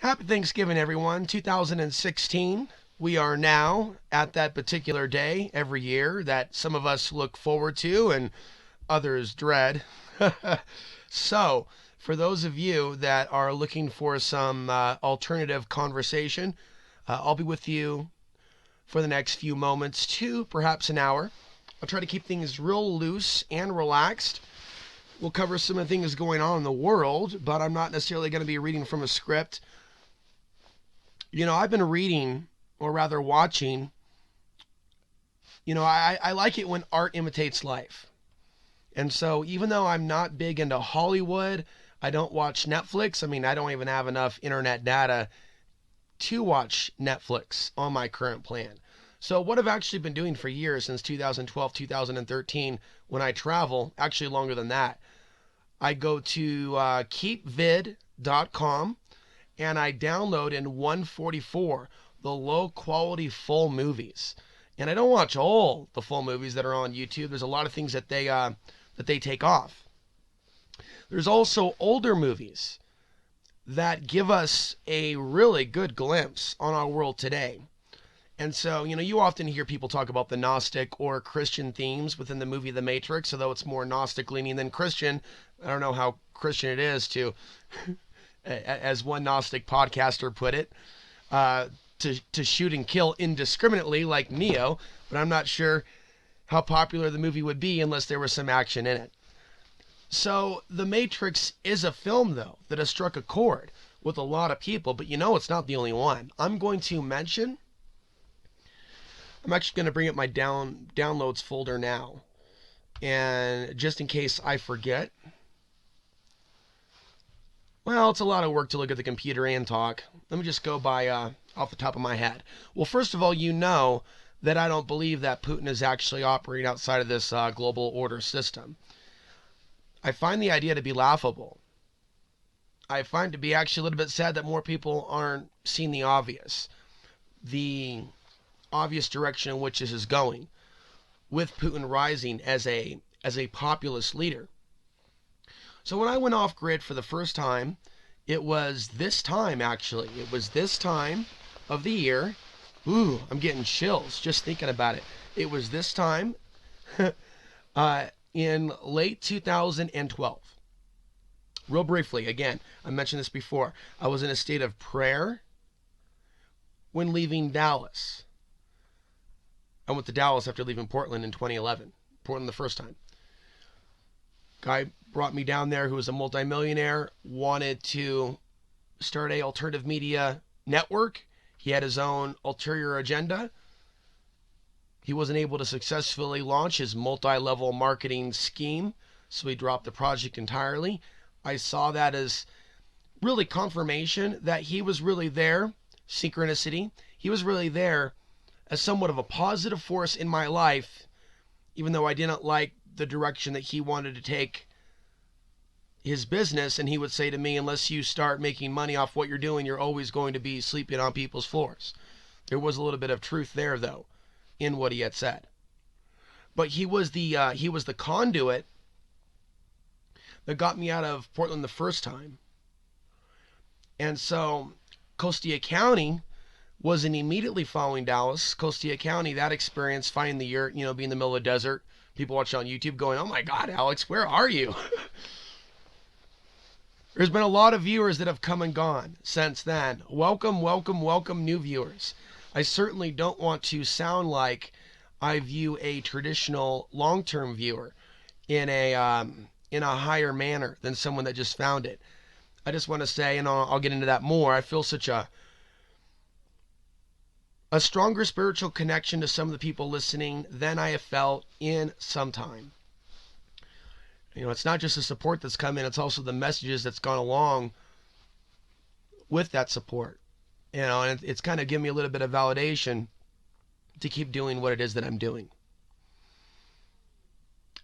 Happy Thanksgiving, everyone. 2016. We are now at that particular day every year that some of us look forward to and others dread. So, for those of you that are looking for some alternative conversation, I'll be with you for the next few moments to perhaps an hour. I'll try to keep things real loose and relaxed. We'll cover some of the things going on in the world, but I'm not necessarily going to be reading from a script. I've been reading, or rather watching, I like it when art imitates life. And so even though I'm not big into Hollywood, I don't watch Netflix. I mean, I don't even have enough internet data to watch Netflix on my current plan. So what I've actually been doing for years, since 2012, 2013, when I travel, actually longer than that, I go to keepvid.com and I download in 144 the low quality full movies. And I don't watch all the full movies that are on YouTube. There's a lot of things that they take off. There's also older movies that give us a really good glimpse on our world today. And so, you often hear people talk about the Gnostic or Christian themes within the movie The Matrix, although it's more Gnostic leaning than Christian. I don't know how Christian it is to as one Gnostic podcaster put it, to shoot and kill indiscriminately like Neo, but I'm not sure how popular the movie would be unless there was some action in it. So The Matrix is a film, though, that has struck a chord with a lot of people, but it's not the only one. I'm actually going to bring up my downloads folder now, and just in case I forget. Well, it's a lot of work to look at the computer and talk. Let me just go by off the top of my head. Well, first of all, that I don't believe that Putin is actually operating outside of this global order system. I find the idea to be laughable. I find to be actually a little bit sad that more people aren't seeing the obvious direction in which this is going, with Putin rising as a populist leader. So when I went off grid for the first time, it was this time actually. It was this time of the year. Ooh, I'm getting chills just thinking about it. It was this time in late 2012. Real briefly, again, I mentioned this before. I was in a state of prayer when leaving Dallas. I went to Dallas after leaving Portland in 2011. Portland the first time. Guy brought me down there who was a multimillionaire, wanted to start a alternative media network. He had his own ulterior agenda. He wasn't able to successfully launch his multi-level marketing scheme, so he dropped the project entirely. I saw that as really confirmation that he was really there, synchronicity. He was really there as somewhat of a positive force in my life, even though I didn't like the direction that he wanted to take his business. And he would say to me, unless you start making money off what you're doing, you're always going to be sleeping on people's floors. There was a little bit of truth there, though, in what he had said. But he was the conduit that got me out of Portland the first time. And so Costilla County wasn't immediately following Dallas. Costilla County, that experience, finding the yurt, being in the middle of the desert, people watching on YouTube going, oh my God, Alex, where are you? There's been a lot of viewers that have come and gone since then. Welcome, welcome, welcome, new viewers. I certainly don't want to sound like I view a traditional long-term viewer in a higher manner than someone that just found it. I just want to say, and I'll get into that more, I feel such a stronger spiritual connection to some of the people listening than I have felt in some time. It's not just the support that's come in, it's also the messages that's gone along with that support. And it's kind of given me a little bit of validation to keep doing what it is that I'm doing.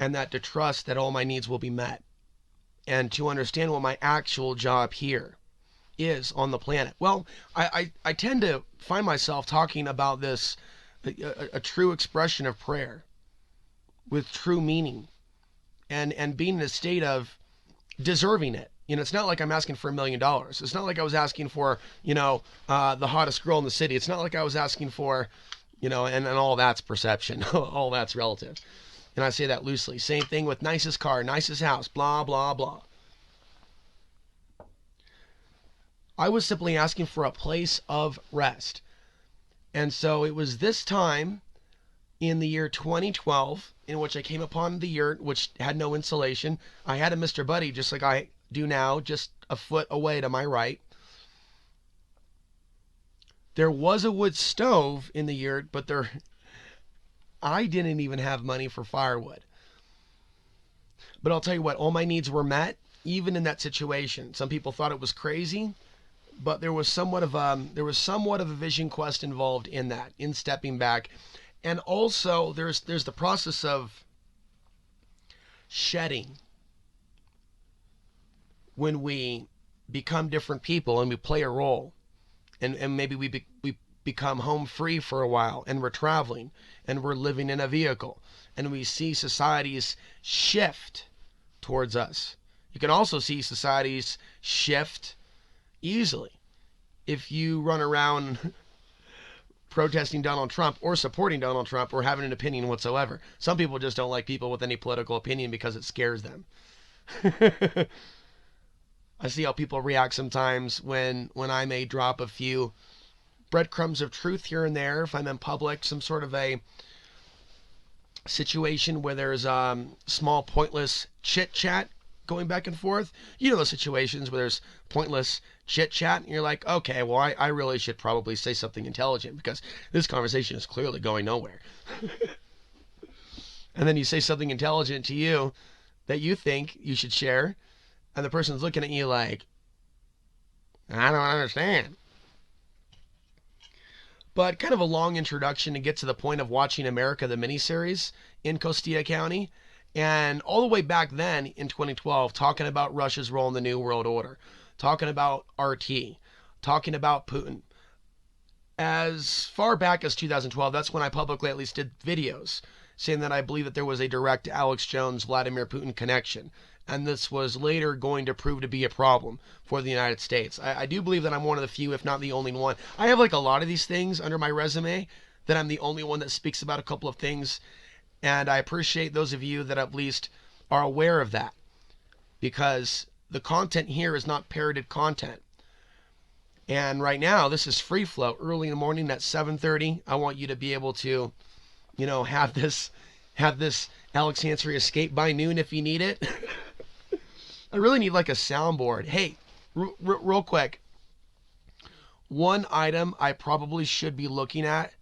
And that to trust that all my needs will be met. And to understand what my actual job here is on the planet. Well, I tend to find myself talking about this, a true expression of prayer with true meaning, and being in a state of deserving it. It's not like I'm asking for $1 million. It's not like I was asking for, the hottest girl in the city. It's not like I was asking for, and all that's perception. All that's relative. And I say that loosely. Same thing with nicest car, nicest house, blah, blah, blah. I was simply asking for a place of rest. And so it was this time in the year 2012 in which I came upon the yurt, which had no insulation. I had a Mr. Buddy, just like I do now, just a foot away to my right. There was a wood stove in the yurt, but I didn't even have money for firewood. But I'll tell you what, all my needs were met, even in that situation. Some people thought it was crazy, but there was somewhat of a vision quest involved in that, in stepping back. And also there's the process of shedding when we become different people and we play a role, and maybe we become home free for a while, and we're traveling and we're living in a vehicle, and we see societies shift towards us. You can also see societies shift easily if you run around protesting Donald Trump or supporting Donald Trump or having an opinion whatsoever. Some people just don't like people with any political opinion because it scares them. I see how people react sometimes when I may drop a few breadcrumbs of truth here and there. If I'm in public, some sort of a situation where there's small pointless chit chat going back and forth. Those situations where there's pointless chit chat and you're like, okay, well, I really should probably say something intelligent because this conversation is clearly going nowhere. And then you say something intelligent to you that you think you should share, and the person's looking at you like, I don't understand. But kind of a long introduction to get to the point of watching Amerika, the miniseries in Costilla County. And all the way back then in 2012, talking about Russia's role in the New World Order, talking about RT, talking about Putin. As far back as 2012, that's when I publicly at least did videos saying that I believe that there was a direct Alex Jones, Vladimir Putin connection. And this was later going to prove to be a problem for the United States. I do believe that I'm one of the few, if not the only one. I have like a lot of these things under my resume that I'm the only one that speaks about a couple of things. And I appreciate those of you that at least are aware of that, because the content here is not parroted content. And right now, this is free flow early in the morning at 7:30. I want you to be able to, have this Alex Hansery escape by noon if you need it. I really need like a soundboard. Hey, real quick. One item I probably should be looking at,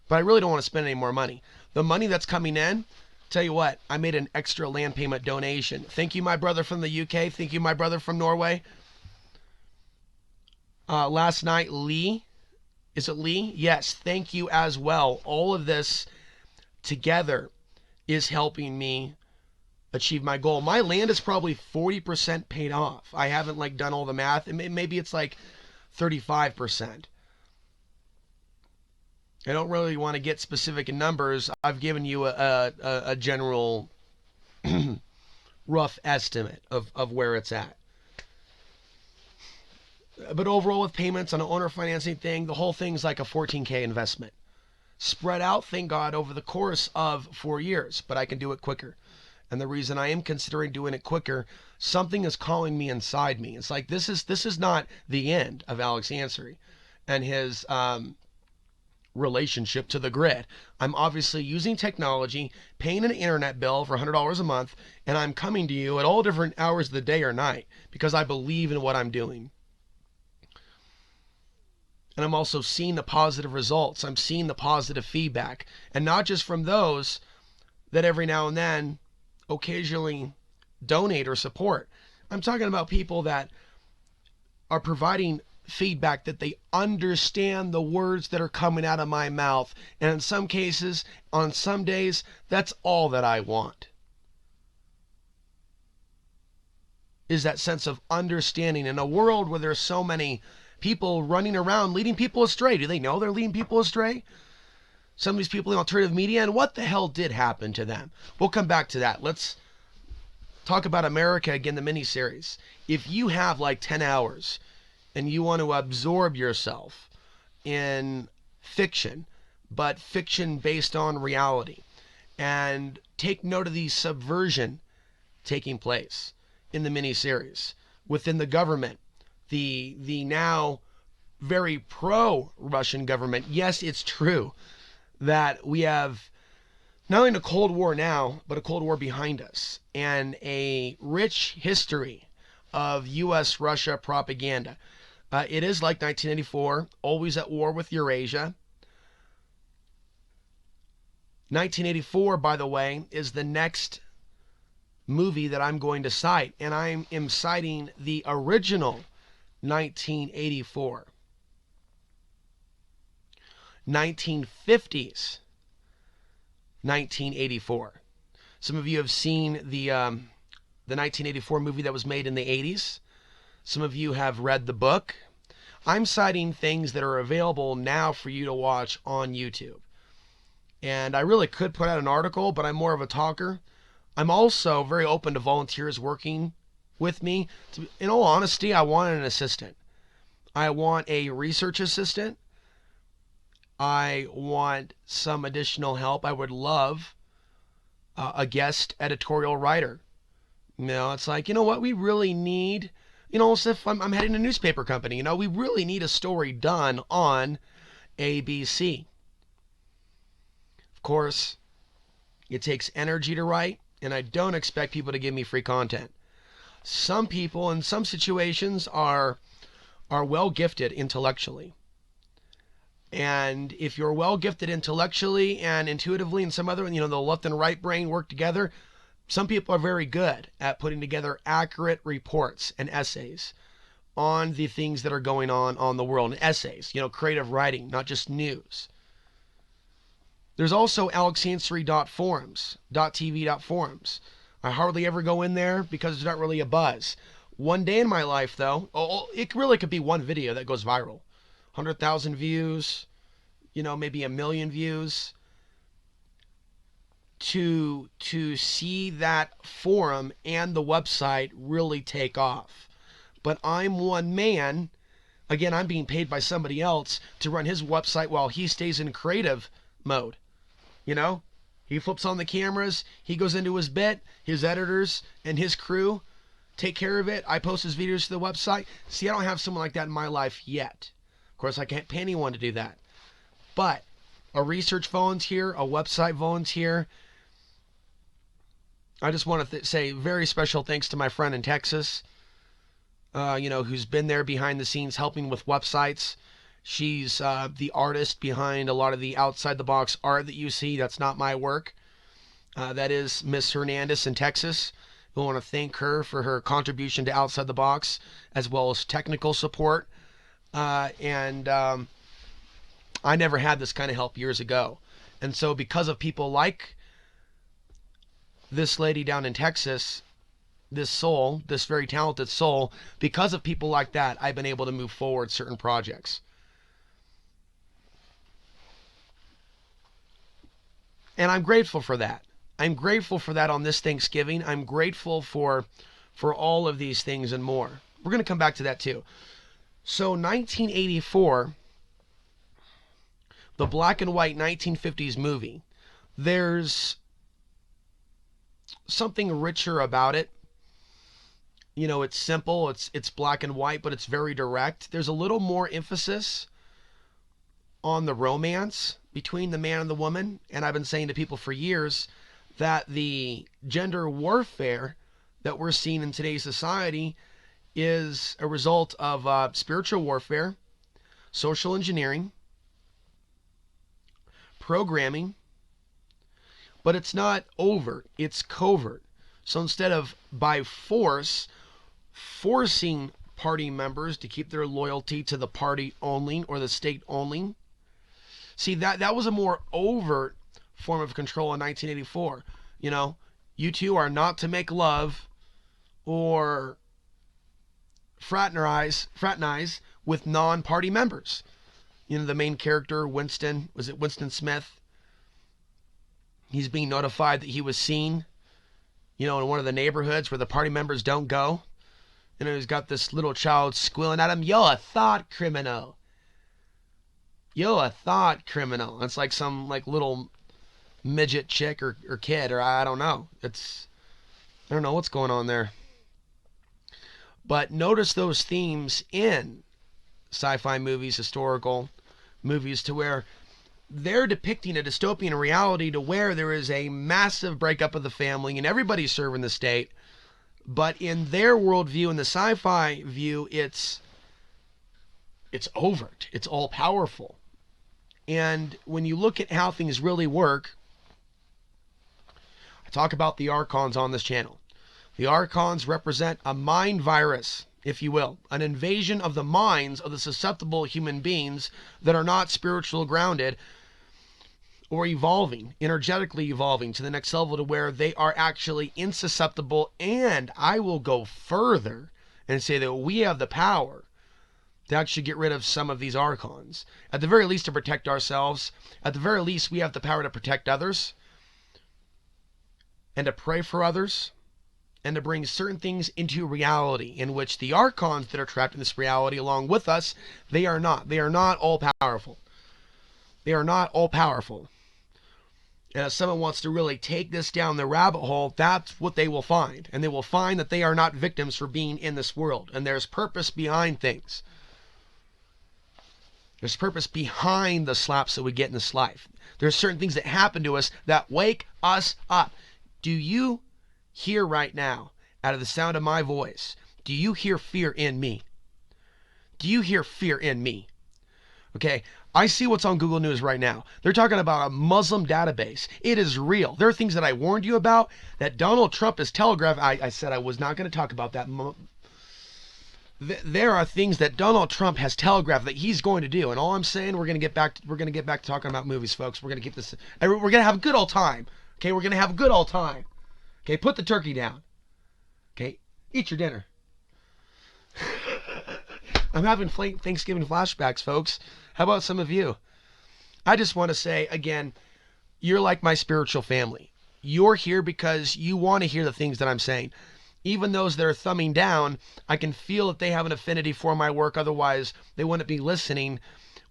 but I really don't want to spend any more money. The money that's coming in, tell you what, I made an extra land payment donation. Thank you, my brother from the UK. Thank you, my brother from Norway. Last night, Lee. Is it Lee? Yes, thank you as well. All of this together is helping me achieve my goal. My land is probably 40% paid off. I haven't done all the math. Maybe it's like 35%. I don't really want to get specific in numbers. I've given you a general rough estimate of where it's at. But overall, with payments on an owner financing thing, the whole thing's like a $14K investment. Spread out, thank God, over the course of 4 years, but I can do it quicker. And the reason I am considering doing it quicker, something is calling me inside me. It's like this is not the end of Alex Hansery and his relationship to the grid. I'm obviously using technology, paying an internet bill for $100 a month, and I'm coming to you at all different hours of the day or night because I believe in what I'm doing. And I'm also seeing the positive results. I'm seeing the positive feedback. And not just from those that every now and then occasionally donate or support. I'm talking about people that are providing feedback that they understand the words that are coming out of my mouth. And in some cases, on some days, that's all that I want. Is that sense of understanding in a world where there's so many people running around leading people astray. Do they know they're leading people astray? Some of these people in alternative media, and what the hell did happen to them? We'll come back to that. Let's talk about Amerika again, the miniseries. If you have like 10 hours and you want to absorb yourself in fiction, but fiction based on reality, and take note of the subversion taking place in the miniseries within the government, the now very pro-Russian government. Yes, it's true that we have not only a Cold War now, but a Cold War behind us, and a rich history of U.S.-Russia propaganda. It is like 1984, always at war with Eurasia. 1984, by the way, is the next movie that I'm going to cite, and I am citing the original 1984. 1950s 1984. Some of you have seen the 1984 movie that was made in the 80s. Some of you have read the book. I'm citing things that are available now for you to watch on YouTube. And I really could put out an article, but I'm more of a talker. I'm also very open to volunteers working with me. In all honesty, I want an assistant. I want a research assistant. I want some additional help. I would love a guest editorial writer. It's like, you know what, we really need, as if I'm heading a newspaper company, we really need a story done on ABC. Of course, it takes energy to write, and I don't expect people to give me free content. Some people in some situations are well gifted intellectually. And if you're well gifted intellectually and intuitively, and some other, the left and right brain work together, some people are very good at putting together accurate reports and essays on the things that are going on the world. And essays, creative writing, not just news. There's also alexansory.forums.tv.forums. I hardly ever go in there because there's not really a buzz. One day in my life, though, it really could be one video that goes viral. 100,000 views, maybe 1 million views. To see that forum and the website really take off. But I'm one man. Again, I'm being paid by somebody else to run his website while he stays in creative mode. He flips on the cameras, he goes into his bit, his editors and his crew take care of it. I post his videos to the website. See, I don't have someone like that in my life yet. Of course, I can't pay anyone to do that. But a research volunteer, a website volunteer. I just want to say very special thanks to my friend in Texas, who's been there behind the scenes helping with websites. She's the artist behind a lot of the outside the box art that you see. That's not my work. That is Miss Hernandez in Texas. We want to thank her for her contribution to Outside the Box, as well as technical support. And I never had this kind of help years ago. And so because of people like this lady down in Texas, this soul, this very talented soul, because of people like that, I've been able to move forward certain projects. And I'm grateful for that. I'm grateful for that on this Thanksgiving. I'm grateful for all of these things and more. We're going to come back to that too. So 1984, the black and white 1950s movie, there's something richer about it. It's simple, it's black and white, but it's very direct. There's a little more emphasis on the romance between the man and the woman. And I've been saying to people for years that the gender warfare that we're seeing in today's society is a result of spiritual warfare, social engineering, programming, but it's not overt, it's covert. So instead of by force forcing party members to keep their loyalty to the party only or the state only, see, that was a more overt form of control in 1984. You two are not to make love or fraternize with non-party members. The main character, Winston Smith? He's being notified that he was seen You know, in one of the neighborhoods where the party members don't go. And he's got this little child squealing at him, "You're a thought criminal. You're a thought criminal." And it's like some like little midget chick or kid, or I don't know. I don't know what's going on there. But notice those themes in sci-fi movies, historical movies, to where they're depicting a dystopian reality to where there is a massive breakup of the family and everybody's serving the state. But in their worldview, in the sci-fi view, it's overt. It's all powerful. And when you look at how things really work, I talk about the Archons on this channel. The Archons represent a mind virus, if you will, an invasion of the minds of the susceptible human beings that are not spiritual grounded or evolving, energetically evolving to the next level, to where they are actually insusceptible. And I will go further and say that we have the power to actually get rid of some of these Archons. At the very least, to protect ourselves. At the very least, we have the power to protect others and to pray for others and to bring certain things into reality, in which the Archons that are trapped in this reality along with us, they are not. They are not all powerful. They are not all powerful. And if someone wants to really take this down the rabbit hole, that's what they will find. And they will find that they are not victims for being in this world. And there's purpose behind things. There's purpose behind the slaps that we get in this life. There's certain things that happen to us that wake us up. Do you hear right now, out of the sound of my voice, do you hear fear in me? Do you hear fear in me? Okay, I see what's on Google News right now. They're talking about a Muslim database. It is real. There are things that I warned you about that Donald Trump has telegraphed. I said I was not going to talk about that. There are things that Donald Trump has telegraphed that he's going to do. And all I'm saying, we're going to get back to talking about movies, folks. We're going to keep this. We're going to have a good old time. Okay, we're going to have a good old time. Okay, put the turkey down. Okay, eat your dinner. I'm having Thanksgiving flashbacks, folks. How about some of you? I just want to say, again, you're like my spiritual family. You're here because you want to hear the things that I'm saying. Even those that are thumbing down, I can feel that they have an affinity for my work. Otherwise, they wouldn't be listening.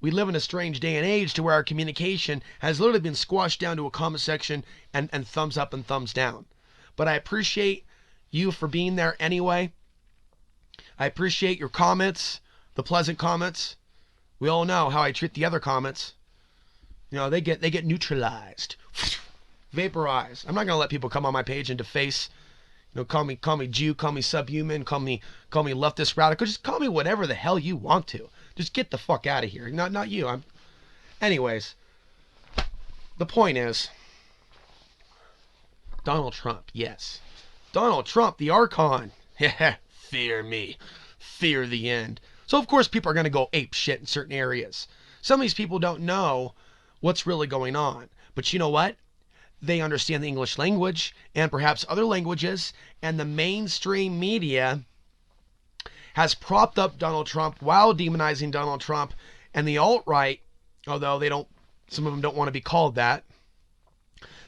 We live in a strange day and age to where our communication has literally been squashed down to a comment section and thumbs up and thumbs down. But I appreciate you for being there anyway. I appreciate your comments, the pleasant comments. We all know how I treat the other comments. You know, they get neutralized, vaporized. I'm not gonna let people come on my page and deface. You know, call me Jew, call me subhuman, call me leftist radical. Just call me whatever the hell you want to. Just get the fuck out of here. Not you. Anyways, the point is, Donald Trump. Yes, Donald Trump, the Archon. Yeah, fear me, fear the end. So of course people are going to go ape shit in certain areas. Some of these people don't know what's really going on. But you know what? They understand the English language and perhaps other languages, and the mainstream media has propped up Donald Trump while demonizing Donald Trump. And the alt-right, although some of them don't want to be called that,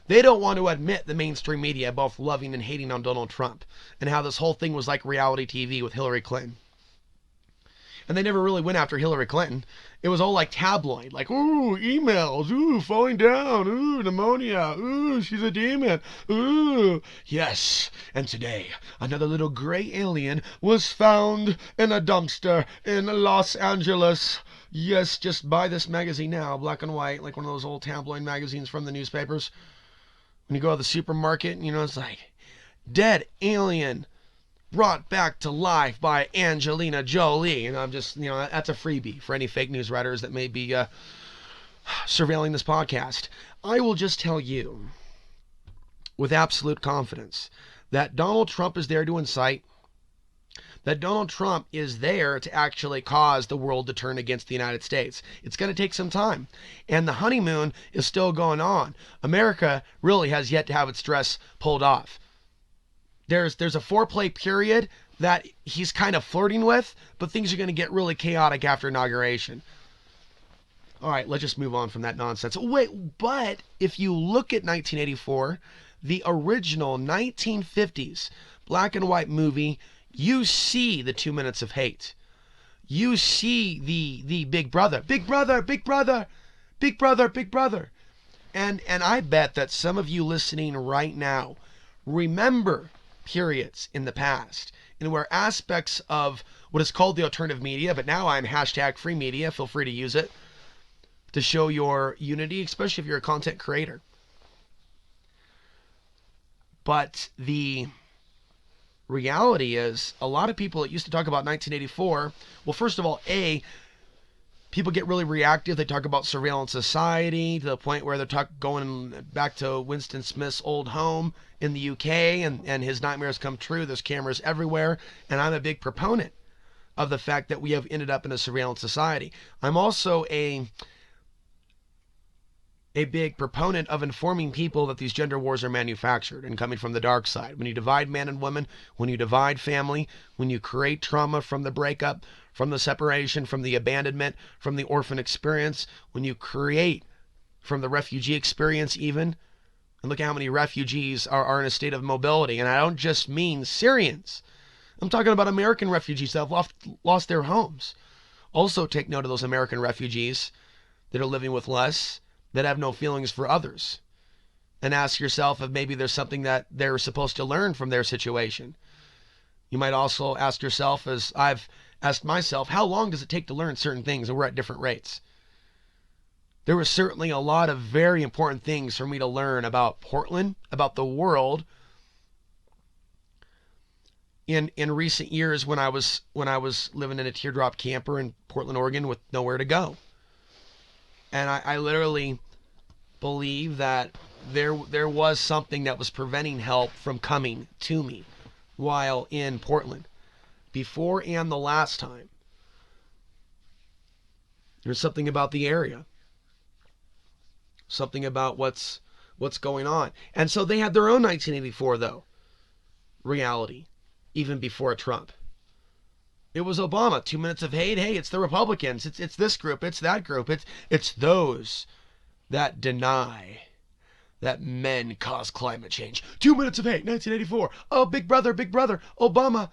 they don't want to admit the mainstream media both loving and hating on Donald Trump, and how this whole thing was like reality TV with Hillary Clinton. And they never really went after Hillary Clinton. It was all like tabloid, like, ooh, emails, ooh, falling down, ooh, pneumonia, ooh, she's a demon, ooh, yes. And today, another little gray alien was found in a dumpster in Los Angeles. Yes, just buy this magazine now, black and white, like one of those old tabloid magazines from the newspapers. When you go to the supermarket, you know, it's like, dead alien brought back to life by Angelina Jolie. And I'm just, you know, that's a freebie for any fake news writers that may be surveilling this podcast. I will just tell you with absolute confidence that Donald Trump is there to incite, that Donald Trump is there to actually cause the world to turn against the United States. It's going to take some time. And the honeymoon is still going on. America really has yet to have its dress pulled off. There's a foreplay period that he's kind of flirting with, but things are going to get really chaotic after inauguration. All right, let's just move on from that nonsense. Wait, but if you look at 1984, the original 1950s black and white movie, you see the 2 minutes of hate. You see the big brother, big brother, big brother, big brother, big brother. And I bet that some of you listening right now remember periods in the past and where aspects of what is called the alternative media, but now I'm hashtag free media, feel free to use it to show your unity, especially if you're a content creator. But the reality is, a lot of people that used to talk about 1984, well, first of all, people get really reactive. They talk about surveillance society to the point where they're going back to Winston Smith's old home in the UK, and his nightmares come true. There's cameras everywhere, and I'm a big proponent of the fact that we have ended up in a surveillance society. I'm also a big proponent of informing people that these gender wars are manufactured and coming from the dark side. When you divide man and woman, when you divide family, when you create trauma from the breakup, from the separation, from the abandonment, from the orphan experience, when you create from the refugee experience even, and look at how many refugees are in a state of mobility. And I don't just mean Syrians. I'm talking about American refugees that have lost their homes. Also take note of those American refugees that are living with less, that have no feelings for others, and ask yourself if maybe there's something that they're supposed to learn from their situation. You might also ask yourself, as I've asked myself, how long does it take to learn certain things, and we're at different rates. There was certainly a lot of very important things for me to learn about Portland, about the world, in recent years when I was living in a teardrop camper in Portland, Oregon, with nowhere to go. And I literally believe that there was something that was preventing help from coming to me while in Portland. Before and the last time. There's something about the area. Something about what's going on. And so they had their own 1984, though, reality, even before Trump. It was Obama. 2 minutes of hate. Hey, it's the Republicans. It's this group. It's that group. It's those that deny that men cause climate change. 2 minutes of hate. 1984. Oh, big brother, Obama,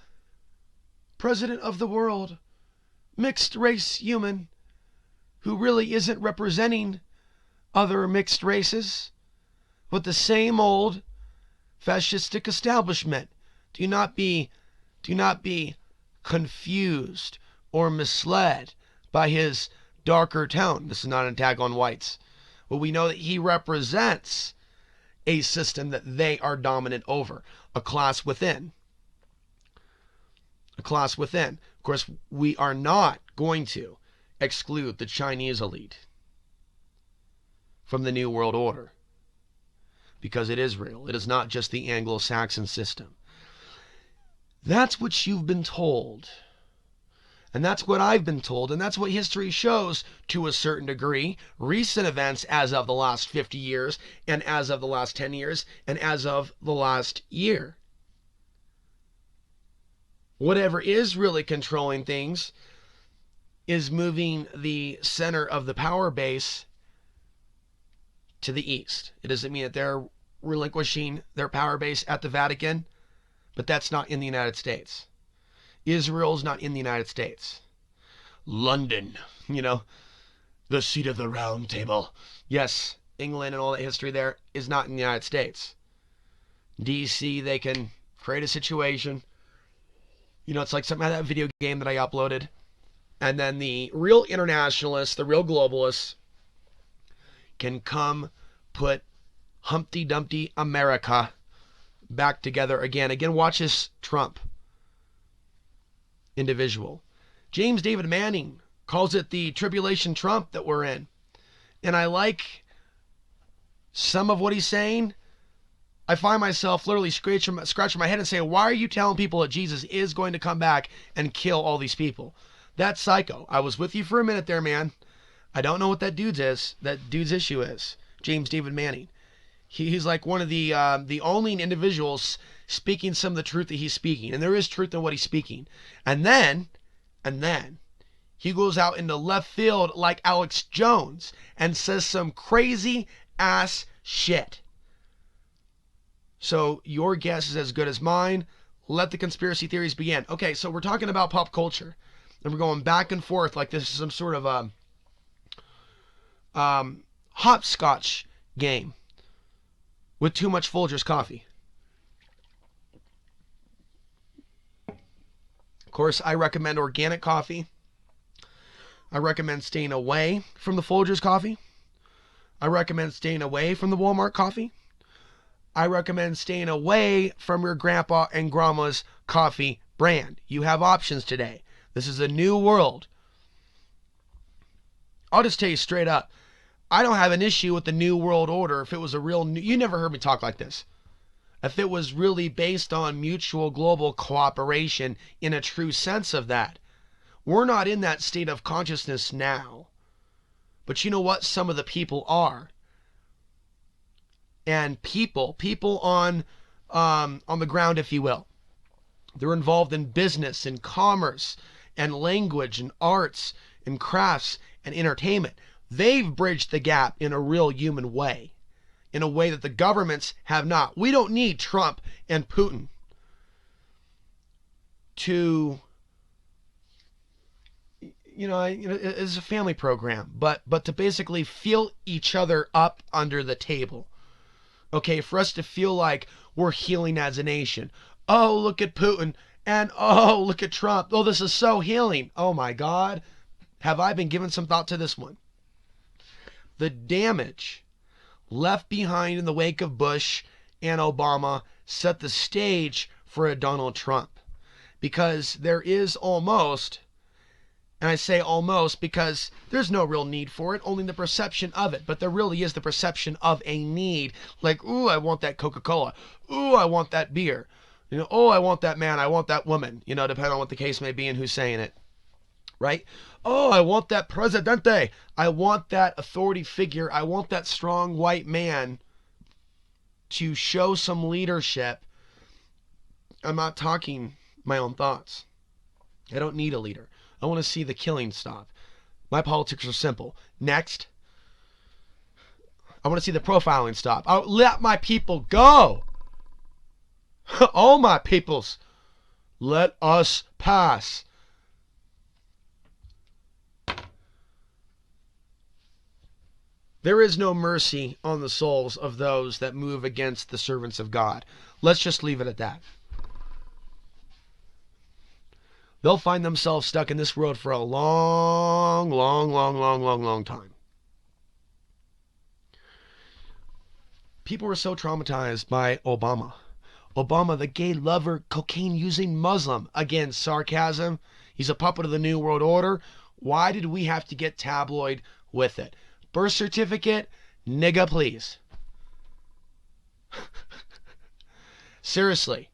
president of the world, mixed race human, who really isn't representing other mixed races, but the same old fascistic establishment. Do not be confused or misled by his darker tone. This is not an attack on whites. But we know that he represents a system that they are dominant over, a class within. A class within. Of course, we are not going to exclude the Chinese elite from the New World Order, because it is real. It is not just the Anglo-Saxon system. That's what you've been told. And that's what I've been told. And that's what history shows to a certain degree. Recent events as of the last 50 years, and as of the last 10 years, and as of the last year. Whatever is really controlling things is moving the center of the power base to the east. It doesn't mean that they're relinquishing their power base at the Vatican, but that's not in the United States. Israel's not in the United States. London, the seat of the round table. Yes, England and all that history there is not in the United States. DC, they can create a situation. It's like something like that video game that I uploaded. And then the real internationalists, the real globalists, can come put Humpty Dumpty America back together again. Again, watch this Trump individual. James David Manning calls it the tribulation Trump that we're in. And I like some of what he's saying. I find myself literally scratching my head and saying, why are you telling people that Jesus is going to come back and kill all these people? That's psycho. I was with you for a minute there, man. I don't know what that dude's issue is. James David Manning. He's like one of the only individuals speaking some of the truth that he's speaking. And there is truth in what he's speaking. And then he goes out into left field like Alex Jones and says some crazy ass shit. So your guess is as good as mine. Let the conspiracy theories begin. Okay, so we're talking about pop culture. And we're going back and forth like this is some sort of a hopscotch game with too much Folgers coffee. Of course, I recommend organic coffee. I recommend staying away from the Folgers coffee. I recommend staying away from the Walmart coffee. I recommend staying away from your grandpa and grandma's coffee brand. You have options today. This is a new world. I'll just tell you straight up. I don't have an issue with the New World Order if it was a real new... You never heard me talk like this. If it was really based on mutual global cooperation in a true sense of that. We're not in that state of consciousness now. But you know what? Some of the people are. And people on the ground, if you will. They're involved in business and commerce and language and arts and crafts and entertainment. They've bridged the gap in a real human way, in a way that the governments have not. We don't need Trump and Putin to, it's a family program, but to basically feel each other up under the table. Okay, for us to feel like we're healing as a nation. Oh, look at Putin. And oh, look at Trump. Oh, this is so healing. Oh my God. Have I been given some thought to this one? The damage left behind in the wake of Bush and Obama set the stage for a Donald Trump. Because there is almost, and I say almost because there's no real need for it, only the perception of it. But there really is the perception of a need. Like, ooh, I want that Coca-Cola. Ooh, I want that beer. Oh, I want that man. I want that woman. Depending on what the case may be and who's saying it. Right? Oh, I want that presidente. I want that authority figure. I want that strong white man to show some leadership. I'm not talking my own thoughts. I don't need a leader. I want to see the killing stop. My politics are simple. Next, I want to see the profiling stop. I'll let my people go. All my peoples, let us pass. There is no mercy on the souls of those that move against the servants of God. Let's just leave it at that. They'll find themselves stuck in this world for a long time. People were so traumatized by Obama. Obama, the gay lover, cocaine-using Muslim. Again, sarcasm. He's a puppet of the New World Order. Why did we have to get tabloid with it? Birth certificate? Nigga, please. Seriously.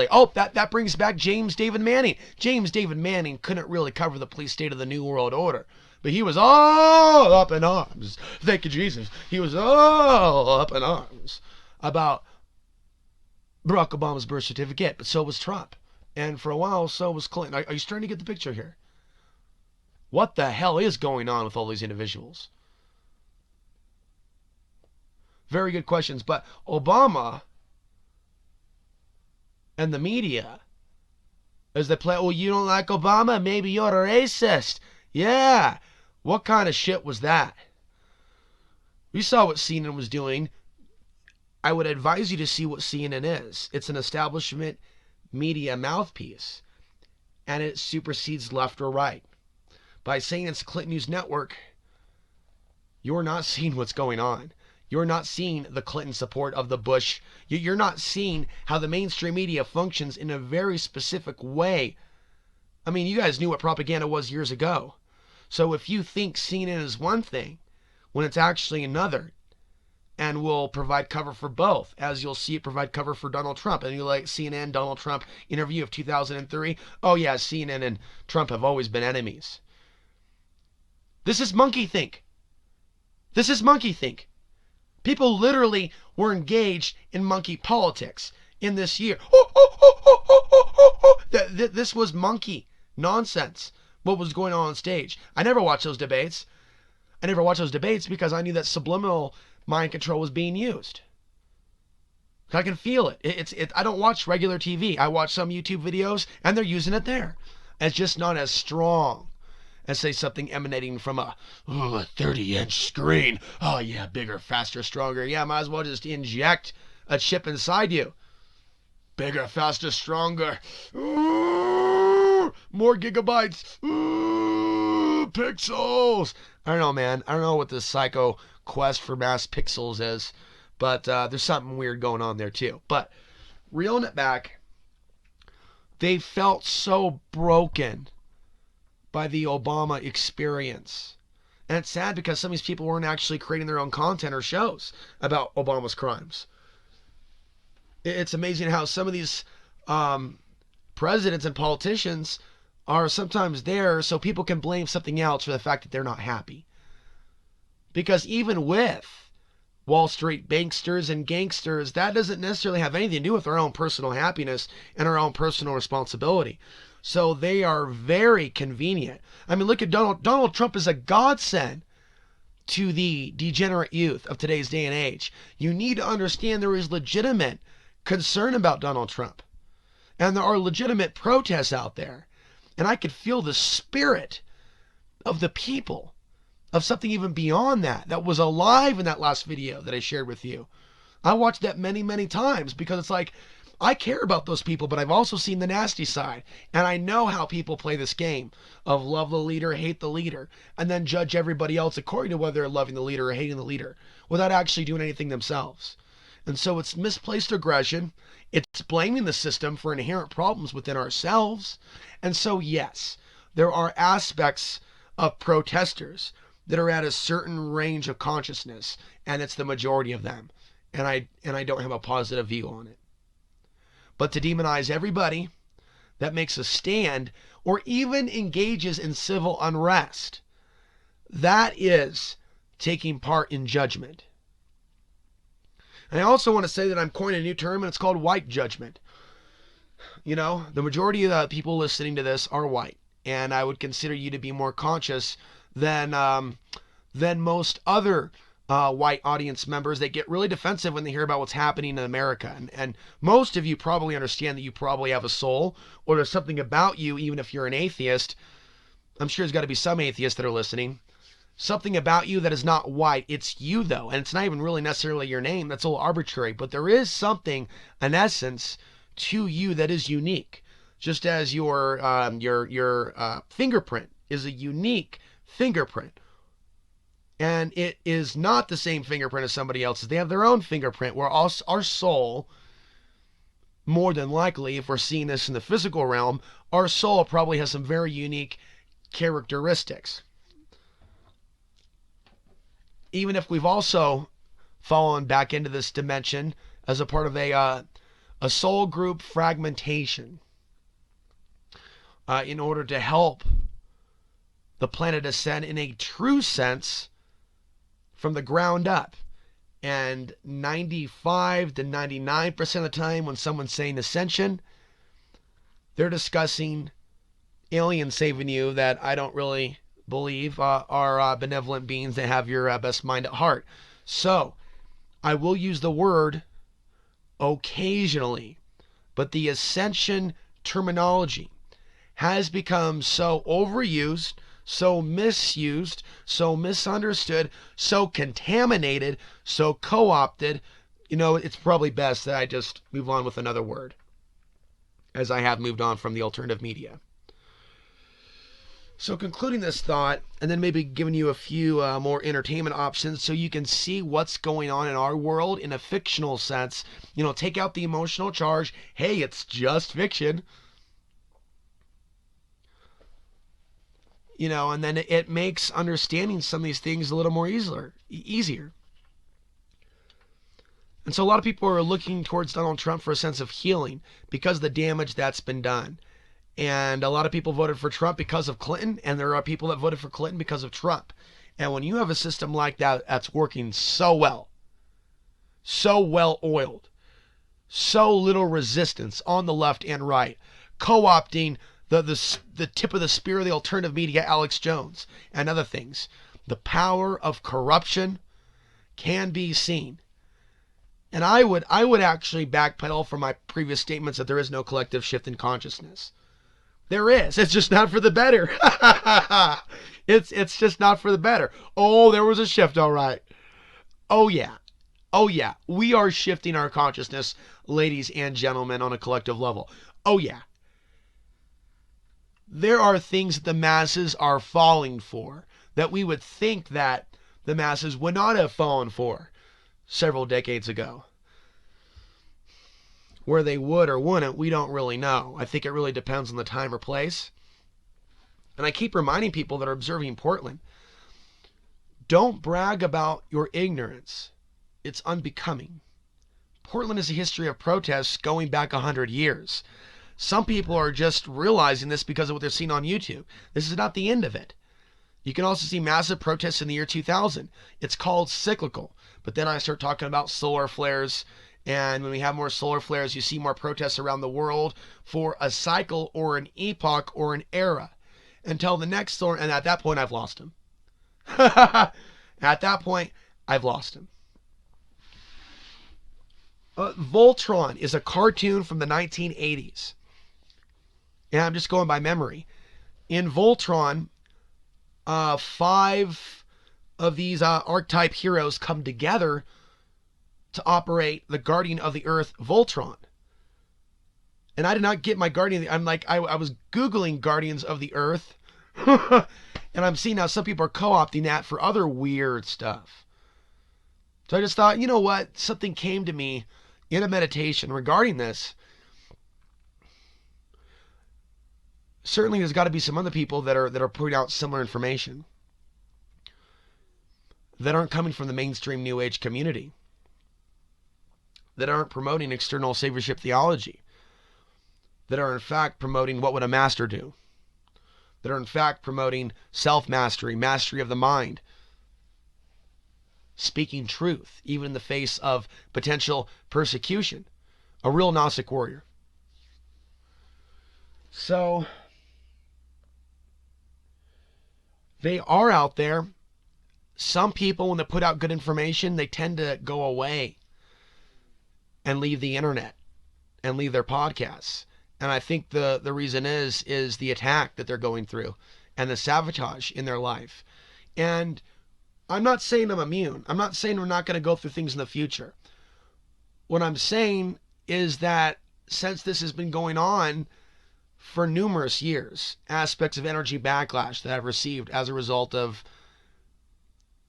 Oh, that brings back James David Manning. James David Manning couldn't really cover the police state of the New World Order. But he was all up in arms. Thank you, Jesus. He was all up in arms about Barack Obama's birth certificate. But so was Trump. And for a while, so was Clinton. Are you starting to get the picture here? What the hell is going on with all these individuals? Very good questions. But Obama and the media, as they play, oh, you don't like Obama? Maybe you're a racist. Yeah. What kind of shit was that? We saw what CNN was doing. I would advise you to see what CNN is. It's an establishment media mouthpiece. And it supersedes left or right. By saying it's Clinton News Network, you're not seeing what's going on. You're not seeing the Clinton support of the Bush. You're not seeing how the mainstream media functions in a very specific way. I mean, you guys knew what propaganda was years ago. So if you think CNN is one thing, when it's actually another, and will provide cover for both, as you'll see it provide cover for Donald Trump. And you like CNN, Donald Trump interview of 2003. Oh yeah, CNN and Trump have always been enemies. This is monkey think. This is monkey think. People literally were engaged in monkey politics in this year. This was monkey nonsense, what was going on stage. I never watched those debates. Because I knew that subliminal mind control was being used. I can feel it. I don't watch regular TV. I watch some YouTube videos, and they're using it there. It's just not as strong as, say, something emanating from a 30-inch screen. Oh, yeah, bigger, faster, stronger. Yeah, might as well just inject a chip inside you. Bigger, faster, stronger. Ooh, more gigabytes. Ooh, pixels. I don't know, man. I don't know what this psycho quest for mass pixels is, but there's something weird going on there too. But reeling it back, they felt so broken by the Obama experience. And it's sad because some of these people weren't actually creating their own content or shows about Obama's crimes. It's amazing how some of these presidents and politicians are sometimes there so people can blame something else for the fact that they're not happy. Because even with Wall Street banksters and gangsters, that doesn't necessarily have anything to do with our own personal happiness and our own personal responsibility. So they are very convenient. I mean, look at Donald. Donald Trump is a godsend to the degenerate youth of today's day and age. You need to understand there is legitimate concern about Donald Trump. And there are legitimate protests out there. And I could feel the spirit of the people, of something even beyond that was alive in that last video that I shared with you. I watched that many, many times because it's like, I care about those people, but I've also seen the nasty side. And I know how people play this game of love the leader, hate the leader, and then judge everybody else according to whether they're loving the leader or hating the leader without actually doing anything themselves. And so it's misplaced aggression. It's blaming the system for inherent problems within ourselves. And so, yes, there are aspects of protesters that are at a certain range of consciousness, and it's the majority of them. And I don't have a positive view on it. But to demonize everybody that makes a stand or even engages in civil unrest, that is taking part in judgment. And I also want to say that I'm coining a new term, and it's called white judgment. You know, the majority of the people listening to this are white, and I would consider you to be more conscious than most other white audience members. They get really defensive when they hear about what's happening in America. And most of you probably understand that you probably have a soul, or there's something about you, even if you're an atheist. I'm sure there's got to be some atheists that are listening. Something about you that is not white. It's you, though, and it's not even really necessarily your name. That's a little arbitrary, but there is something, an essence to you that is unique. Just as your fingerprint is a unique fingerprint. And it is not the same fingerprint as somebody else's. They have their own fingerprint, where our soul, more than likely, if we're seeing this in the physical realm, our soul probably has some very unique characteristics. Even if we've also fallen back into this dimension as a part of a soul group fragmentation in order to help the planet ascend in a true sense from the ground up. And 95 to 99% of the time when someone's saying ascension, they're discussing aliens saving you that I don't really believe are benevolent beings that have your best mind at heart. So I will use the word occasionally, but the ascension terminology has become so overused, so misused, so misunderstood, so contaminated, so co-opted. You know, it's probably best that I just move on with another word, as I have moved on from the alternative media. So concluding this thought, and then maybe giving you a few more entertainment options so you can see what's going on in our world in a fictional sense. You know, take out the emotional charge. Hey, it's just fiction. You know, and then it makes understanding some of these things a little more easier. And so a lot of people are looking towards Donald Trump for a sense of healing because of the damage that's been done. And a lot of people voted for Trump because of Clinton, and there are people that voted for Clinton because of Trump. And when you have a system like that that's working so well oiled, so little resistance on the left and right, co-opting the tip of the spear of the alternative media, Alex Jones, and other things, the power of corruption can be seen. And I would actually backpedal from my previous statements that there is no collective shift in consciousness. There is. It's just not for the better. It's just not for the better. Oh, there was a shift, all right. Oh yeah. Oh yeah. We are shifting our consciousness, ladies and gentlemen, on a collective level. Oh yeah. There are things that the masses are falling for that we would think that the masses would not have fallen for several decades ago. Where they would or wouldn't, we don't really know. I think it really depends on the time or place. And I keep reminding people that are observing Portland, don't brag about your ignorance. It's unbecoming. Portland is a history of protests going back 100 years. Some people are just realizing this because of what they're seeing on YouTube. This is not the end of it. You can also see massive protests in the year 2000. It's called cyclical. But then I start talking about solar flares. And when we have more solar flares, you see more protests around the world for a cycle or an epoch or an era. Until the next solar, and at that point, I've lost him. At that point, I've lost him. Voltron is a cartoon from the 1980s. And I'm just going by memory. In Voltron, 5 of these archetype heroes come together to operate the Guardian of the Earth, Voltron. And I did not get my Guardian. I'm like, I was Googling Guardians of the Earth. And I'm seeing how some people are co-opting that for other weird stuff. So I just thought, you know what? Something came to me in a meditation regarding this. Certainly there's got to be some other people that are putting out similar information that aren't coming from the mainstream New Age community, that aren't promoting external saviorship theology, that are in fact promoting what would a master do, that are in fact promoting self-mastery, mastery of the mind, speaking truth, even in the face of potential persecution, a real Gnostic warrior. So they are out there. Some people, when they put out good information, they tend to go away and leave the internet and leave their podcasts. And I think the reason is the attack that they're going through and the sabotage in their life. And I'm not saying I'm immune. I'm not saying we're not going to go through things in the future. What I'm saying is that since this has been going on for numerous years, aspects of energy backlash that I've received as a result of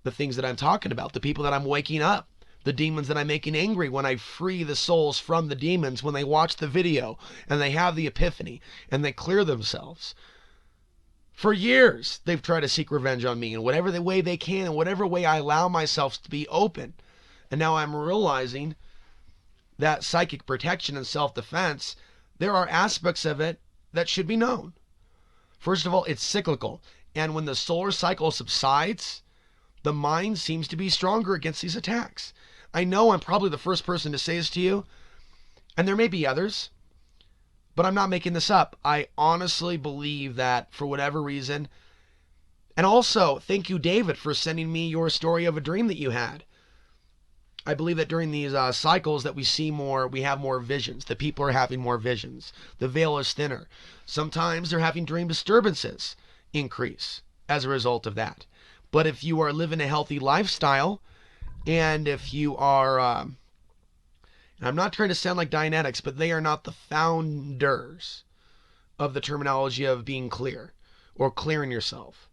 the things that I'm talking about, the people that I'm waking up, the demons that I'm making angry when I free the souls from the demons, when they watch the video and they have the epiphany and they clear themselves. For years, they've tried to seek revenge on me in whatever the way they can, in whatever way I allow myself to be open. And now I'm realizing that psychic protection and self-defense, there are aspects of it that should be known. First of all, it's cyclical. And when the solar cycle subsides, the mind seems to be stronger against these attacks. I know I'm probably the first person to say this to you, and there may be others, but I'm not making this up. I honestly believe that for whatever reason, and also thank you, David, for sending me your story of a dream that you had. I believe that during these cycles that we see more, we have more visions. The people are having more visions. The veil is thinner. Sometimes they're having dream disturbances increase as a result of that. But if you are living a healthy lifestyle, and if you are, and I'm not trying to sound like Dianetics, but they are not the founders of the terminology of being clear or clearing yourself.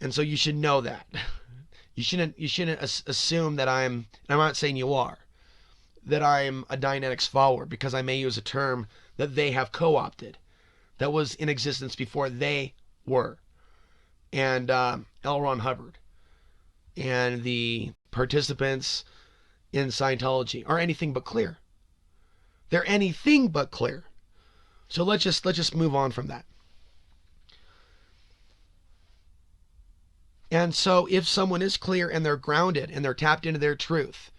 And so you should know that. You shouldn't assume that I'm not saying you are, that I'm a Dianetics follower, because I may use a term that they have co-opted, that was in existence before they were. And L. Ron Hubbard and the participants in Scientology are anything but clear. They're anything but clear. So let's just move on from that. And so if someone is clear and they're grounded and they're tapped into their truth,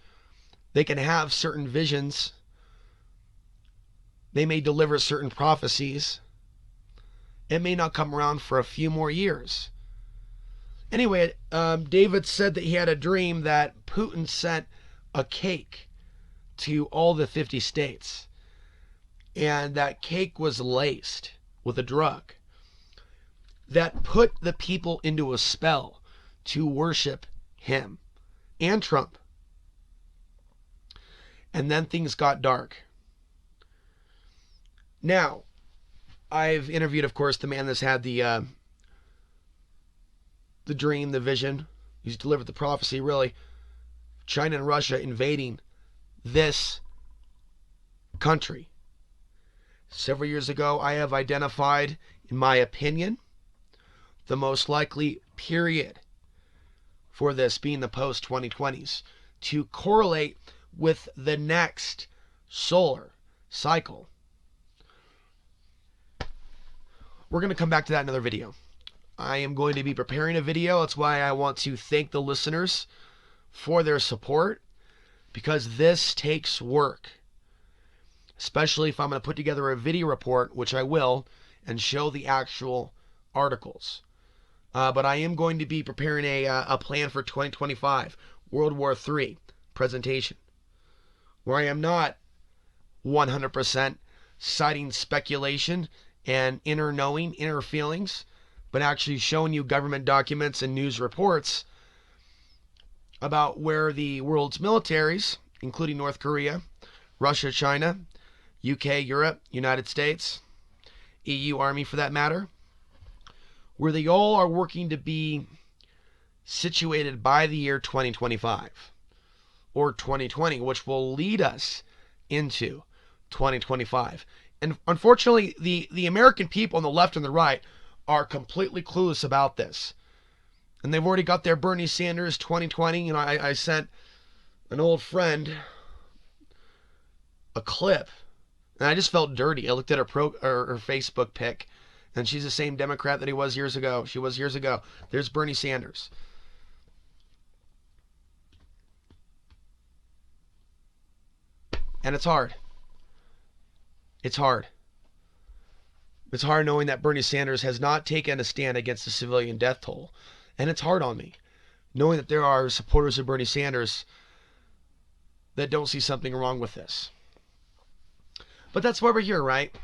they can have certain visions. They may deliver certain prophecies. It may not come around for a few more years. Anyway, David said that he had a dream that Putin sent a cake to all the 50 states. And that cake was laced with a drug that put the people into a spell to worship him and Trump. And then things got dark. Now, I've interviewed, of course, the man that's had the dream, the vision. He's delivered the prophecy, really. China and Russia invading this country. Several years ago, I have identified, in my opinion, the most likely period for this being the post-2020s to correlate with the next solar cycle. We're going to come back to that in another video. I am going to be preparing a video. That's why I want to thank the listeners for their support, because this takes work. Especially if I'm going to put together a video report, which I will, and show the actual articles. But I am going to be preparing a plan for 2025, World War III presentation, where I am not 100% citing speculation and inner knowing, inner feelings, but actually showing you government documents and news reports about where the world's militaries, including North Korea, Russia, China, UK, Europe, United States, EU Army for that matter, where they all are working to be situated by the year 2025 or 2020, which will lead us into 2025. And unfortunately, the American people on the left and the right are completely clueless about this. And they've already got their Bernie Sanders 2020. You know, I sent an old friend a clip, and I just felt dirty. I looked at her Facebook pic, and she's the same Democrat that she was years ago. There's Bernie Sanders. And it's hard. It's hard. It's hard knowing that Bernie Sanders has not taken a stand against the civilian death toll. And it's hard on me, knowing that there are supporters of Bernie Sanders that don't see something wrong with this. But that's why we're here, right?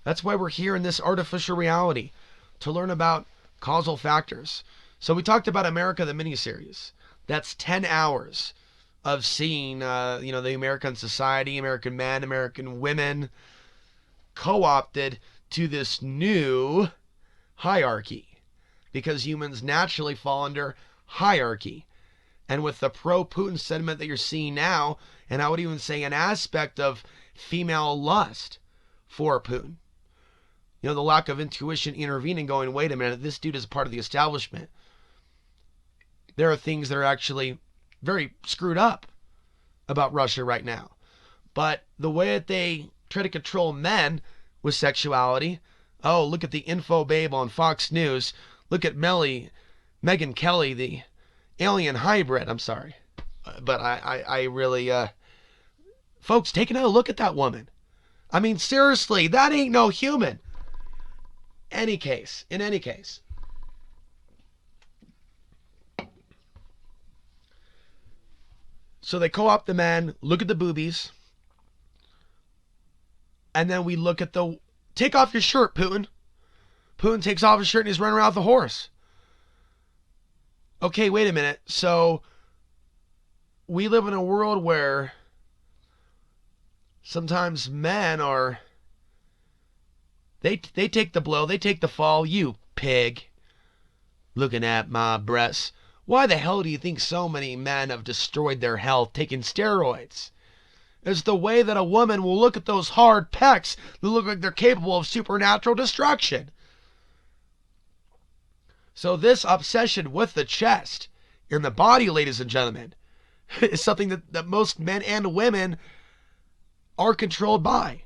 That's why we're here in this artificial reality, to learn about causal factors. So we talked about Amerika, the miniseries. That's 10 hours of seeing, the American society, American men, American women co-opted to this new hierarchy, because humans naturally fall under hierarchy. And with the pro-Putin sentiment that you're seeing now, and I would even say an aspect of female lust for Putin, the lack of intuition intervening, going, wait a minute, this dude is a part of the establishment. There are things that are actually very screwed up about Russia right now. But the way that they try to control men with sexuality, oh, look at the info babe on Fox News. Look at Megyn Kelly, the alien hybrid. I'm sorry. But I really, folks, take another look at that woman. I mean, seriously, that ain't no human. In any case. So they co-opt the men, look at the boobies, and then we look at take off your shirt, Putin. Putin takes off his shirt and he's running around with a horse. Okay, wait a minute. So we live in a world where sometimes men are, they take the blow, they take the fall. You pig, looking at my breasts. Why the hell do you think so many men have destroyed their health taking steroids? It's the way that a woman will look at those hard pecs that look like they're capable of supernatural destruction. So this obsession with the chest and the body, ladies and gentlemen, is something that most men and women are controlled by.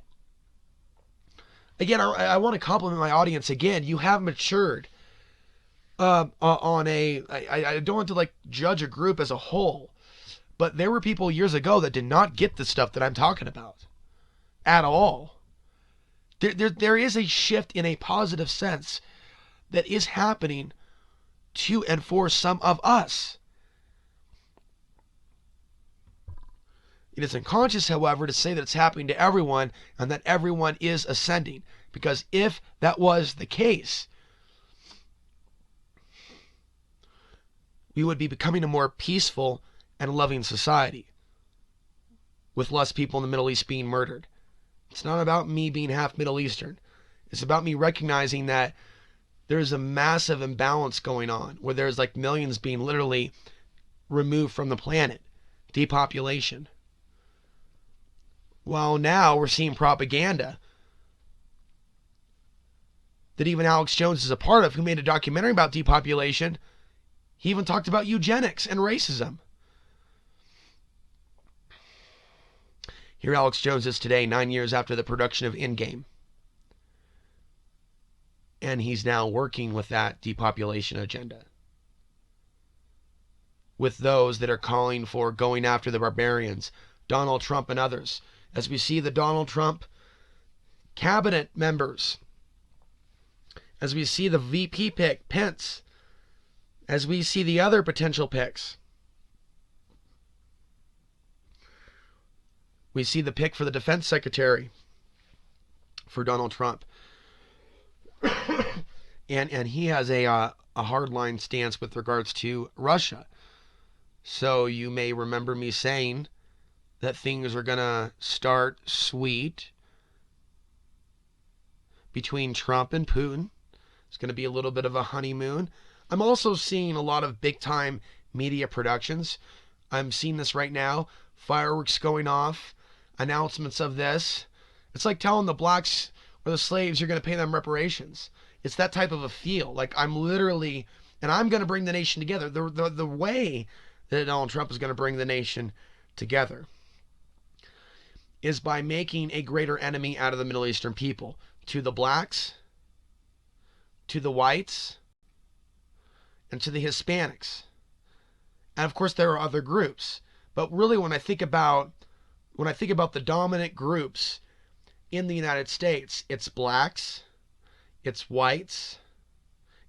Again, I want to compliment my audience again. You have matured. I don't want to judge a group as a whole, but there were people years ago that did not get the stuff that I'm talking about at all. There is a shift in a positive sense that is happening to and for some of us. It is unconscious, however, to say that it's happening to everyone and that everyone is ascending. Because if that was the case, we would be becoming a more peaceful and loving society with less people in the Middle East being murdered. It's not about me being half Middle Eastern. It's about me recognizing that there's a massive imbalance going on where there's like millions being literally removed from the planet. Depopulation. Well, now we're seeing propaganda that even Alex Jones is a part of, who made a documentary about depopulation. He even talked about eugenics and racism. Here Alex Jones is today, 9 years after the production of Endgame. And he's now working with that depopulation agenda. With those that are calling for going after the barbarians, Donald Trump and others. As we see the Donald Trump cabinet members, as we see the VP pick, Pence, as we see the other potential picks. We see the pick for the defense secretary for Donald Trump. and he has a hardline stance with regards to Russia. So you may remember me saying that things are going to start sweet between Trump and Putin. It's going to be a little bit of a honeymoon. I'm also seeing a lot of big-time media productions. I'm seeing this right now. Fireworks going off. Announcements of this. It's like telling the blacks or the slaves you're going to pay them reparations. It's that type of a feel. Like I'm literally, and I'm going to bring the nation together. The way that Donald Trump is going to bring the nation together is by making a greater enemy out of the Middle Eastern people. To the blacks, to the whites, and to the Hispanics. And of course there are other groups. But really when I think about the dominant groups in the United States, it's blacks, it's whites,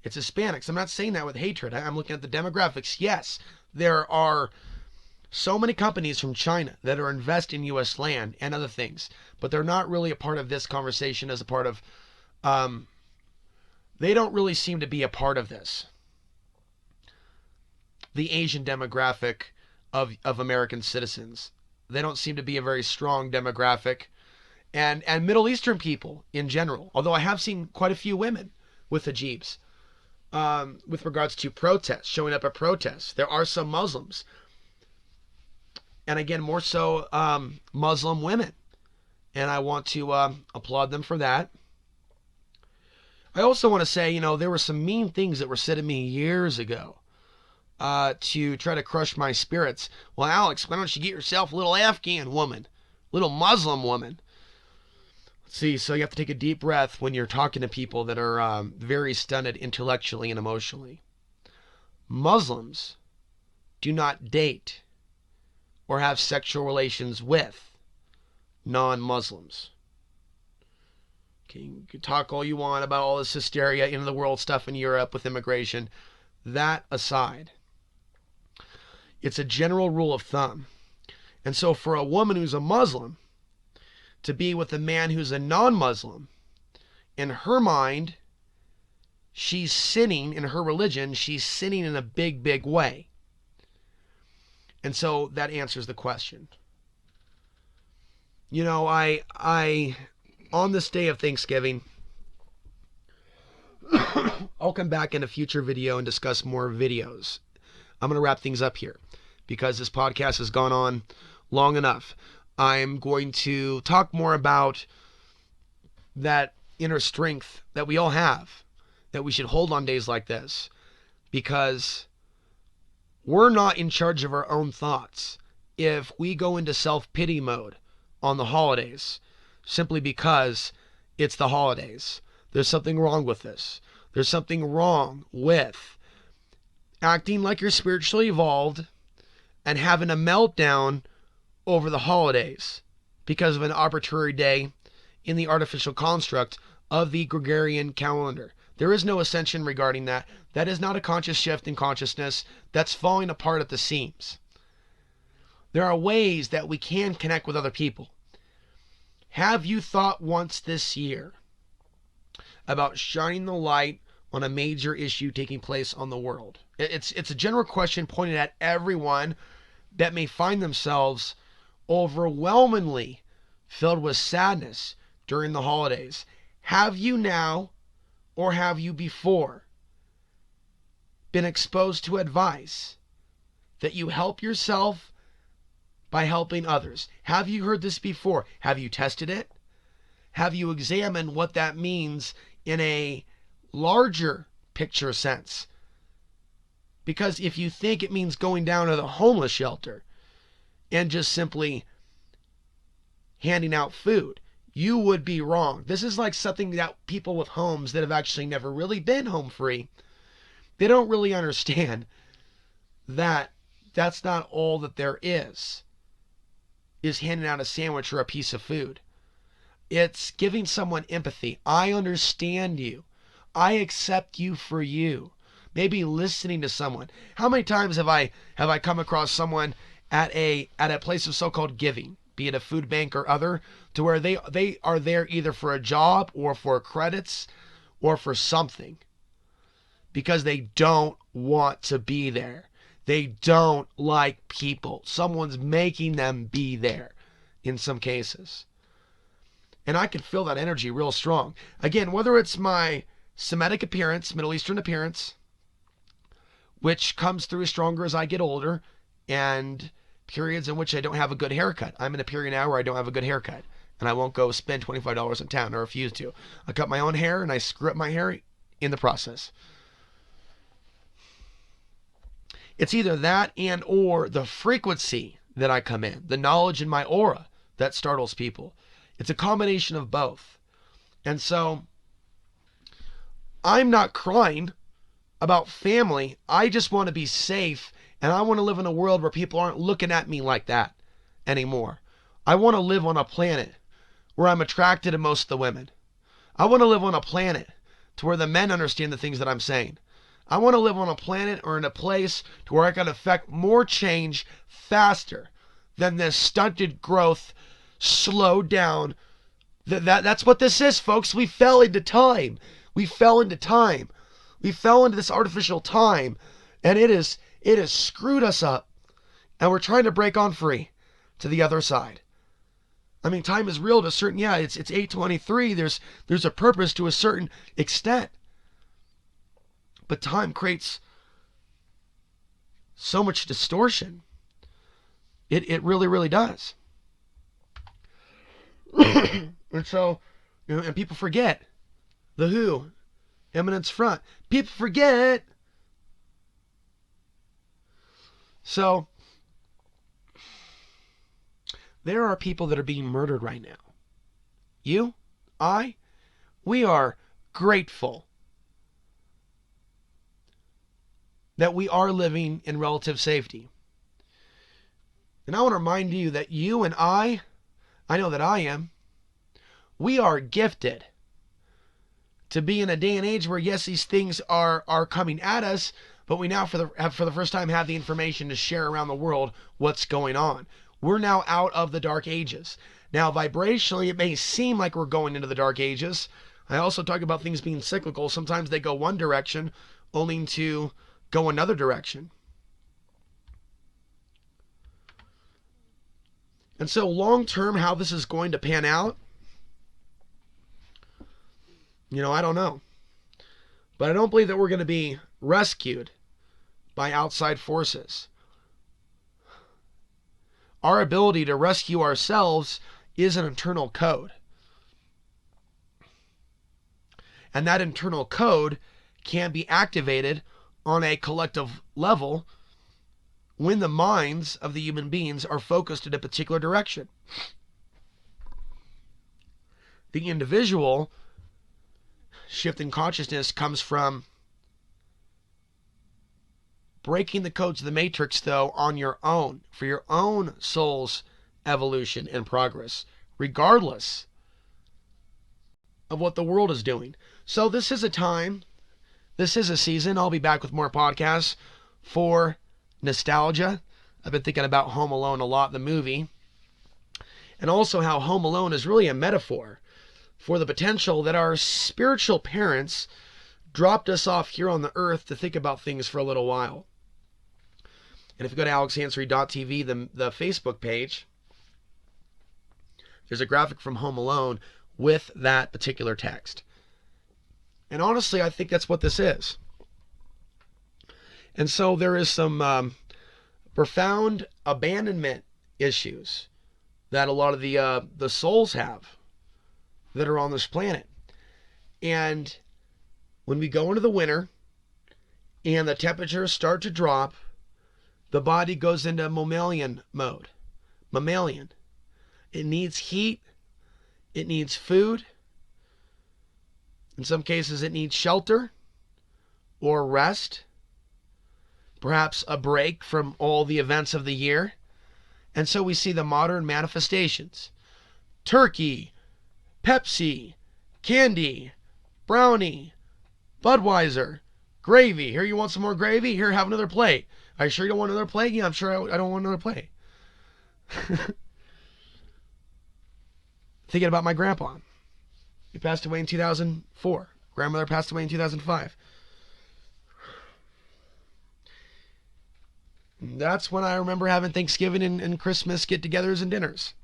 it's Hispanics. I'm not saying that with hatred. I'm looking at the demographics. Yes, there are so many companies from China that are investing in U.S. land and other things, but they're not really a part of this conversation as a part of, they don't really seem to be a part of this. The Asian demographic of American citizens. They don't seem to be a very strong demographic. And Middle Eastern people in general, although I have seen quite a few women with hijabs with regards to protests, showing up at protests. There are some Muslims. And again, more so Muslim women. And I want to applaud them for that. I also want to say, there were some mean things that were said to me years ago to try to crush my spirits. Well, Alex, why don't you get yourself a little Afghan woman, little Muslim woman? Let's see, so you have to take a deep breath when you're talking to people that are very stunted intellectually and emotionally. Muslims do not date or have sexual relations with non-Muslims. Okay, you can talk all you want about all this hysteria, end of the world stuff in Europe with immigration. That aside, it's a general rule of thumb. And so for a woman who's a Muslim to be with a man who's a non-Muslim, in her mind, she's sinning in her religion. She's sinning in a big, big way. And so that answers the question. I on this day of Thanksgiving, I'll come back in a future video and discuss more videos. I'm going to wrap things up here because this podcast has gone on long enough. I'm going to talk more about that inner strength that we all have, that we should hold on days like this, because we're not in charge of our own thoughts if we go into self-pity mode on the holidays simply because it's the holidays. There's something wrong with this. There's something wrong with acting like you're spiritually evolved and having a meltdown over the holidays because of an arbitrary day in the artificial construct of the Gregorian calendar. There is no ascension regarding that. That is not a conscious shift in consciousness. That's falling apart at the seams. There are ways that we can connect with other people. Have you thought once this year about shining the light on a major issue taking place on the world? It's a general question pointed at everyone that may find themselves overwhelmingly filled with sadness during the holidays. Have you now, or have you before, been exposed to advice that you help yourself by helping others? Have you heard this before? Have you tested it? Have you examined what that means in a larger picture sense? Because if you think it means going down to the homeless shelter and just simply handing out food, you would be wrong. This is like something that people with homes that have actually never really been home free, they don't really understand that that's not all that there is handing out a sandwich or a piece of food. It's giving someone empathy. I understand you. I accept you for you. Maybe listening to someone. How many times have I come across someone at a place of so-called giving, be it a food bank or other, to where they are there either for a job or for credits or for something because they don't want to be there. They don't like people. Someone's making them be there in some cases. And I can feel that energy real strong. Again, whether it's my Semitic appearance, Middle Eastern appearance, which comes through stronger as I get older, and periods in which I don't have a good haircut. I'm in a period now where I don't have a good haircut, and I won't go spend $25 in town. I refuse to. I cut my own hair, and I screw up my hair in the process. It's either that and or the frequency that I come in, the knowledge in my aura that startles people. It's a combination of both. And so I'm not crying about family. I just want to be safe, and I want to live in a world where people aren't looking at me like that anymore. I want to live on a planet where I'm attracted to most of the women. I want to live on a planet to where the men understand the things that I'm saying. I want to live on a planet or in a place to where I can affect more change faster than this stunted growth, slowed down. That's what this is, folks. We fell into time. We fell into time. We fell into this artificial time, and it has screwed us up, and we're trying to break on free to the other side. I mean, time is real to a certain, it's 8:23. There's a purpose to a certain extent. But time creates so much distortion. It really, really does. And so, and people forget the who, eminence front. People forget. So, there are people that are being murdered right now. You, we are grateful that we are living in relative safety. And I want to remind you that you and I know that I am, we are gifted to be in a day and age where, yes, these things are coming at us, but we now for the first time have the information to share around the world what's going on. We're now out of the dark ages. Now, vibrationally, it may seem like we're going into the dark ages. I also talk about things being cyclical. Sometimes they go one direction, only to go another direction. And so long term, how this is going to pan out, I don't know. But I don't believe that we're going to be rescued by outside forces. Our ability to rescue ourselves is an internal code. And that internal code can be activated on a collective level when the minds of the human beings are focused in a particular direction. The individual shift in consciousness comes from breaking the codes of the matrix, though, on your own, for your own soul's evolution and progress, regardless of what the world is doing. So this is a time, this is a season, I'll be back with more podcasts for nostalgia. I've been thinking about Home Alone a lot, the movie, and also how Home Alone is really a metaphor for the potential that our spiritual parents dropped us off here on the earth to think about things for a little while. And if you go to alexhansery.tv, the Facebook page, there's a graphic from Home Alone with that particular text. And honestly, I think that's what this is. And so there is some profound abandonment issues that a lot of the souls have that are on this planet. And when we go into the winter and the temperatures start to drop, the body goes into mammalian mode. Mammalian. It needs heat. It needs food. In some cases, it needs shelter or rest. Perhaps a break from all the events of the year. And so we see the modern manifestations. Turkey, Pepsi, candy, brownie, Budweiser, gravy. Here, you want some more gravy? Here, have another plate. Are you sure you don't want another plate? Yeah, I'm sure I don't want another plate. Thinking about my grandpa. He passed away in 2004. Grandmother passed away in 2005. That's when I remember having Thanksgiving and Christmas get-togethers and dinners.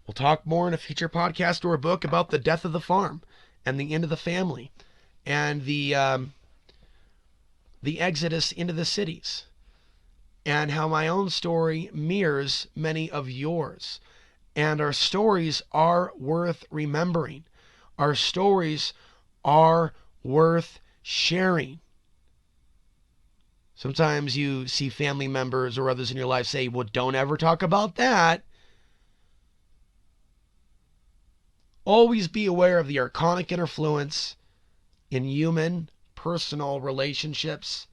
We'll talk more in a future podcast or a book about the death of the farm and the end of the family and the exodus into the cities and how my own story mirrors many of yours. And our stories are worth remembering. Our stories are worth sharing. Sometimes you see family members or others in your life say, well, don't ever talk about that. Always be aware of the archonic influence in human, personal relationships,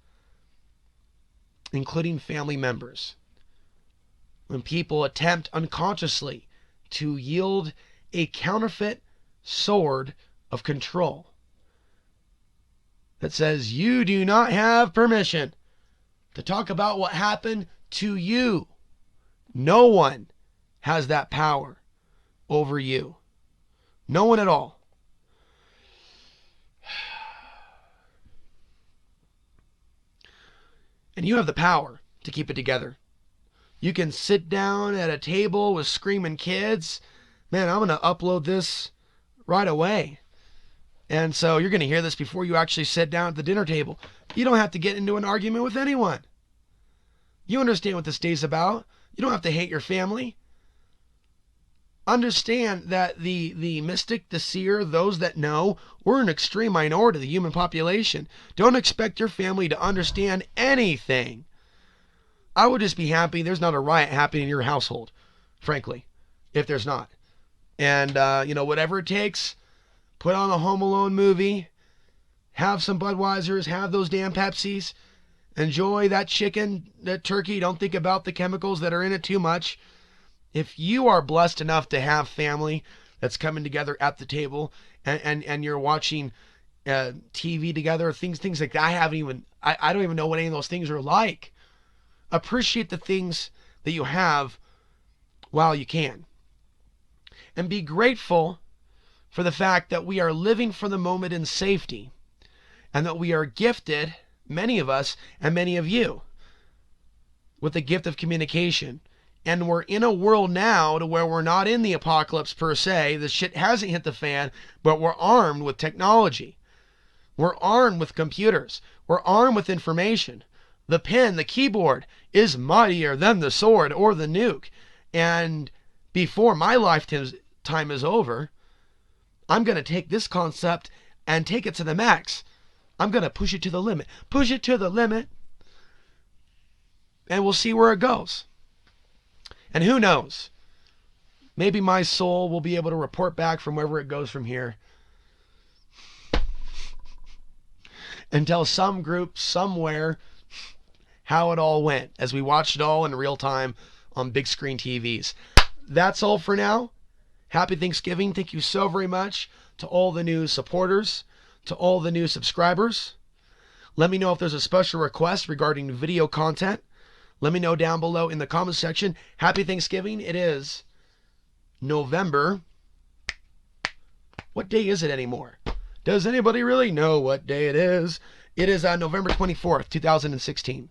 including family members. When people attempt unconsciously to yield a counterfeit sword of control that says you do not have permission to talk about what happened to you. No one has that power over you. No one at all. And you have the power to keep it together. You can sit down at a table with screaming kids. Man, I'm going to upload this right away. And so you're going to hear this before you actually sit down at the dinner table. You don't have to get into an argument with anyone. You understand what this day's about. You don't have to hate your family. Understand that the mystic, the seer, those that know, we're an extreme minority of the human population. Don't expect your family to understand anything. I would just be happy there's not a riot happening in your household, frankly, if there's not. And, whatever it takes, put on a Home Alone movie, have some Budweisers, have those damn Pepsis, enjoy that chicken, that turkey. Don't think about the chemicals that are in it too much. If you are blessed enough to have family that's coming together at the table and you're watching TV together, things like that, I don't even know what any of those things are like. Appreciate the things that you have while you can. And be grateful for the fact that we are living for the moment in safety and that we are gifted, many of us and many of you, with the gift of communication. And we're in a world now to where we're not in the apocalypse per se. The shit hasn't hit the fan, but we're armed with technology. We're armed with computers. We're armed with information. The pen, the keyboard is mightier than the sword or the nuke. And before my lifetime is over, I'm going to take this concept and take it to the max. I'm going to push it to the limit. Push it to the limit. And we'll see where it goes. And who knows? Maybe my soul will be able to report back from wherever it goes from here and tell some group somewhere how it all went as we watched it all in real time on big screen TVs. That's all for now. Happy Thanksgiving. Thank you so very much to all the new supporters, to all the new subscribers. Let me know if there's a special request regarding video content. Let me know down below in the comments section. Happy Thanksgiving. It is November. What day is it anymore? Does anybody really know what day it is? It is November 24th, 2016.